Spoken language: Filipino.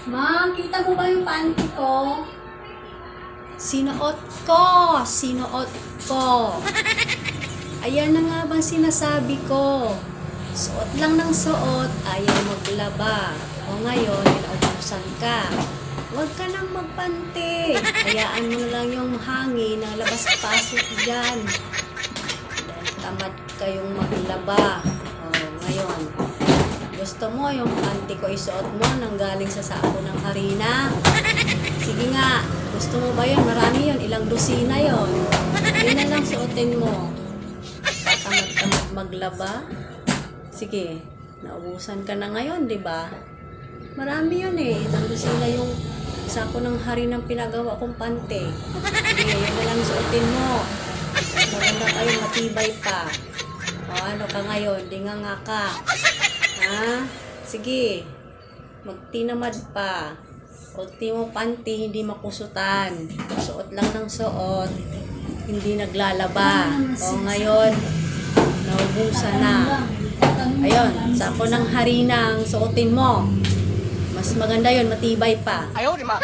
Ma, kita mo ba yung panty ko? Sinuot ko! Sinuot ko! Ayan na nga bang sinasabi ko. Suot lang ng suot, ayaw maglaba. O ngayon, pinaubusan ka. Huwag ka nang magpanti. Hayaan mo na lang yung hangin na labas-pasok dyan. Dahil tamad kayong maglaba. O ngayon, gusto mo yung panty ko isuot mo nang galing sa sako ng harina? Sige nga, gusto mo ba yun? Marami yun, ilang dosina yun. Yun na lang suotin mo. Tamad-tamad maglaba. Sige, naubusan ka na ngayon, di ba? Marami yun eh. Ilang dosina yung sako ng harinang pinagawa kong panty. Sige, yun na lang suotin mo. Maganda kayo, matibay pa. O ano ka ngayon? Di nga ka. Ha? Sige. Magtinamad pa. Ultimo panty, hindi makusutan. Suot lang ng suot. Hindi naglalaba. O ngayon, naubusan na. Ayun, sako ng harina ang suotin mo. Mas maganda yon, matibay pa. Ayaw, di ba?